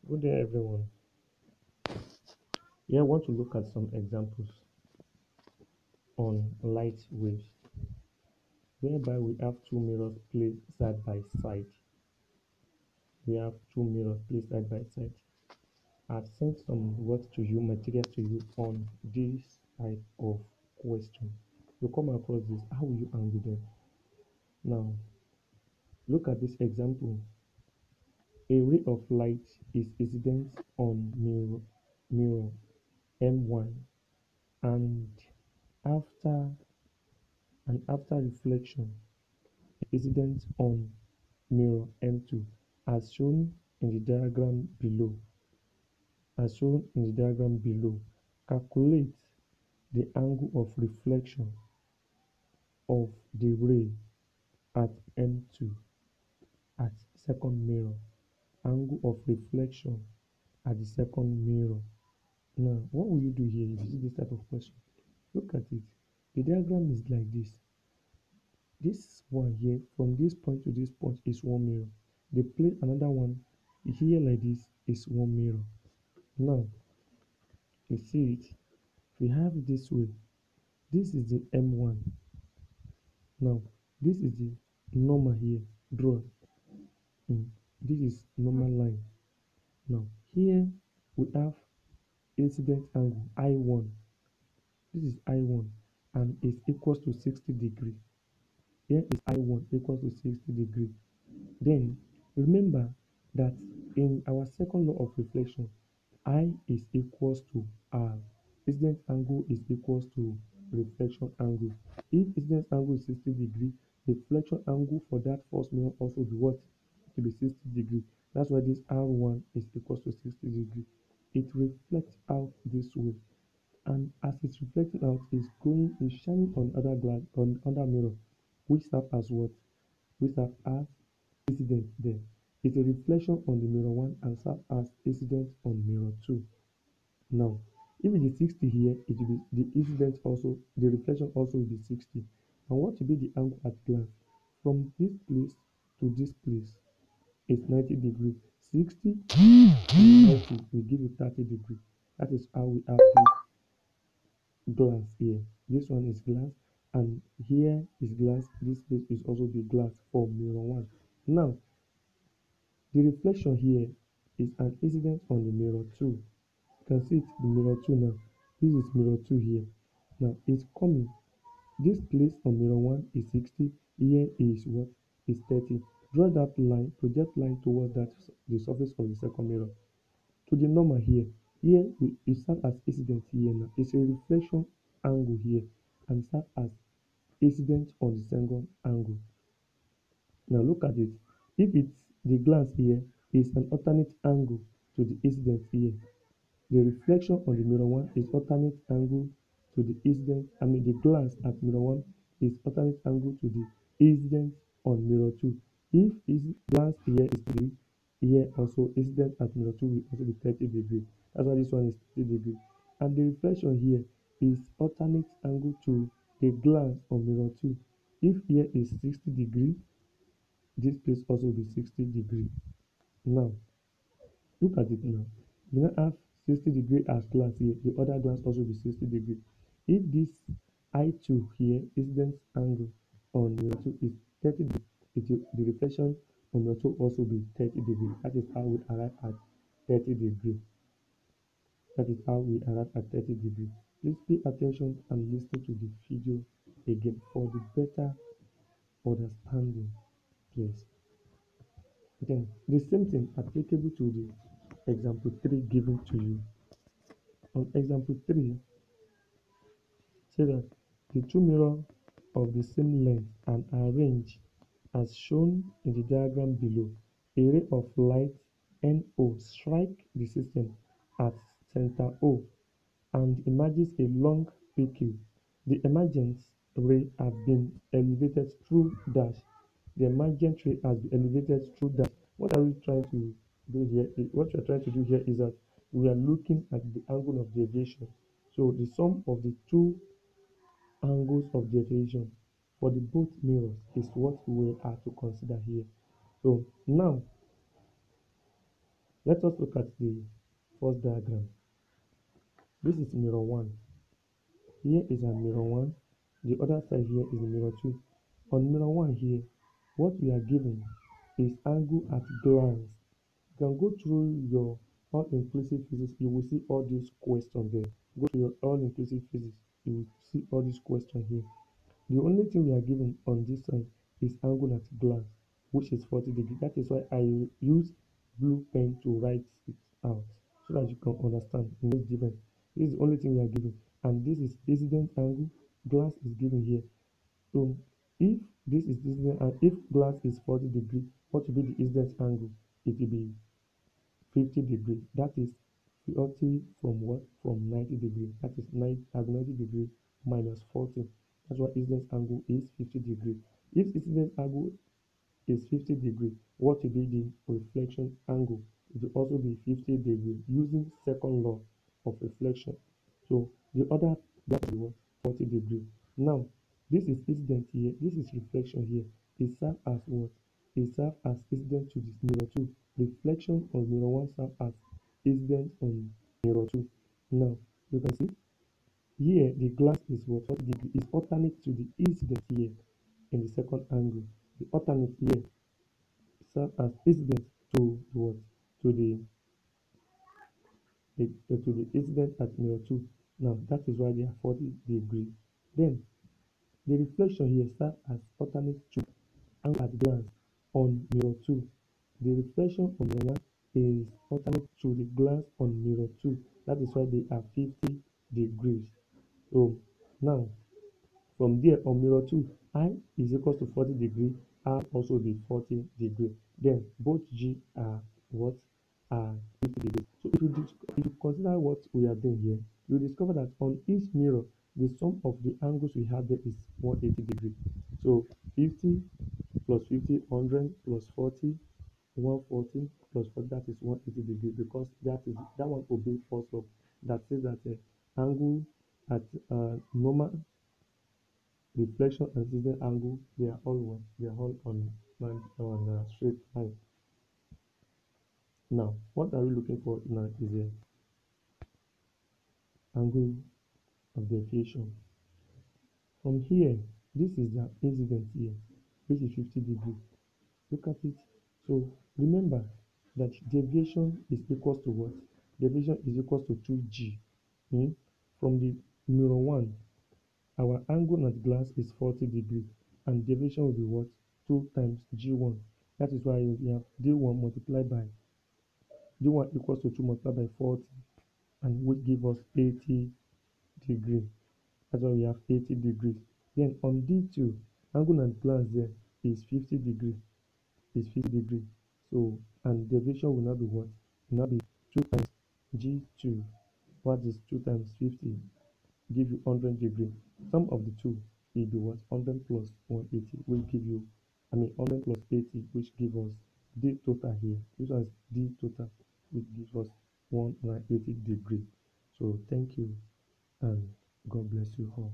Good day, everyone. Here, I want to look at some examples on light waves, whereby we have two mirrors placed side by side. We have two mirrors placed side by side. I've sent some words to you, materials to you on this type of question. You come across this, how will you handle them? Now, look at this example. A ray of light is incident on mirror M1 and after after reflection incident on mirror M2 as shown in the diagram below. Calculate the angle of reflection of the ray at M2 at second mirror. Angle of reflection at the second mirror. Now, what will you do here if you see this type of question? Look at it. The diagram is like this. This one here, from this point to this point, is one mirror. They place another one here like this is one mirror. Now, you see it. We have it this way. This is the M1. Now, this is the normal here. Draw. This is normal line. Now, here we have incident angle I1. This is I1 and it's equals to 60 degree. Here is I1 equals to 60 degree. Then remember that in our second law of reflection, I is equals to R. Incident angle is equals to reflection angle. If incident angle is 60 degree, reflection angle for that first mirror also be what? To be 60 degree. That's why this R1 is equals to 60 degree. It reflects out this way. And as it's reflecting out, it's shining on other glass on other mirror, which serve as what? Which serve as incident there. It's a reflection on the mirror 1 and serve as incident on mirror 2. Now, if it is 60 here, it will be the incident also, the reflection also will be 60. And what will be the angle at glance? From this place to this place is 90 degree. 60 and 90 will give you 30 degree. That is how we have this glass here. This one is glass and here is glass. This place is also the glass for mirror 1. Now, the reflection here is an incident on the mirror 2. You can see it, the mirror 2 now. This is mirror 2 here. Now, it's coming. This place on mirror 1 is 60. Here is what? Is 30. Draw that line, project line towards the surface of the second mirror. To the normal here. Here, it serves as incident here now. It's a reflection angle here and serve as incident on the second angle. Now look at it. If it's the glance here is an alternate angle to the incident here. The reflection on the mirror 1 is alternate angle to the incident. The glance at mirror 1 is alternate angle to the incident on mirror 2. If glance here is 3, here also incident at mirror 2 will also be 30 degree. That's why this one is 30 degree. And the reflection here is alternate angle to the glance on mirror 2. If here is 60 degree, this place also will be 60 degree. Now, look at it now. We now have 60 degree as glass here. The other glass also be 60 degree. If this I2 here, incident angle on mirror 2 is 30 degree, the reflection on mirror 2 also be 30 degree. That is how we arrive at 30 degree. That is how we arrive at 30 degree. Please pay attention and listen to the video again for the better understanding, please. Then the same thing applicable to the example 3 given to you. On example 3, say that the two mirrors of the same length and arranged as shown in the diagram below. A ray of light NO strike the system at center O and emerges a long PQ. The emergent ray has been elevated through dash. The emergent ray has been elevated through dash. What are we trying to do here? What we are trying to do here is that we are looking at the angle of deviation. So the sum of the two angles of deviation for the both mirrors is what we are to consider here. So now Let us look at the first diagram. This is mirror 1. Here is a mirror 1. The other side here is mirror 2. On mirror 1 here, what we are given is angle at glance. You can go through your all-inclusive physics, you will see all these questions there. Go to your all-inclusive physics, you will see all these questions here. The only thing we are given on this side is angle at glance, which is 40 degrees. That is why I use blue pen to write it out so that you can understand. You know it's different. This is the only thing we are given. And this is incident angle. Glass is given here. So if this is incident and if glass is 40 degrees, what will be the incident angle? It will be 50 degrees. That is 40 from what? From 90 degrees. That is 90 degrees minus 40. That's why incidence angle is 50 degrees. If incidence angle is 50 degrees, what will be the reflection angle? It will also be 50 degrees using second law of reflection. So the other that is what? 40 degrees. Now this is incident here, this is reflection here. It serves as what? It serves as incident to this mirror 2. Reflection on mirror 1 serves as incident on mirror 2. Now you can see here the glass is what? 40 degrees is alternate to the incident here in the second angle. The alternate here serve as incident to what? To the incident at mirror 2. Now that is why they are 40 degrees. Then the reflection here serves as alternate to angle at glance on mirror 2. The reflection on mirror 1 is alternate to the glance on mirror 2. That is why they are 50 degrees. So now from there on mirror 2, I is equal to 40 degree, R also be 40 degree. Then both G are what? Are 50 degrees. So if you consider what we are doing here, you discover that on each mirror, the sum of the angles we have there is 180 degrees. So 50 plus 50, 100 plus 40, 140 plus 40, that is 180 degrees because that one obeys first law that says that angle at normal reflection and incident angle, they are all one. They are all on straight line. Now, what are we looking for now is a angle of deviation. From here, this is the incident here, which is 50 degrees. Look at it. So remember that deviation is equals to what? Deviation is equals to 2g. From the mirror 1, our angle at glass is 40 degrees and deviation will be what? 2 times g1. That is why we have d1 multiplied by d1 equals to 2 multiplied by 40 and which give us 80 degrees. That's why we have 80 degrees. Then on d2, angle at glass there is 50 degrees. Is 50 degrees. So and deviation will now be what? Will now be 2 times g2. What is 2 times 50? Give you 100 degrees. Sum of the two will be what? 100 plus 180 will give you, 100 plus 80, which give us d total here. This was d total, which gives us 180 degrees. So thank you and God bless you all.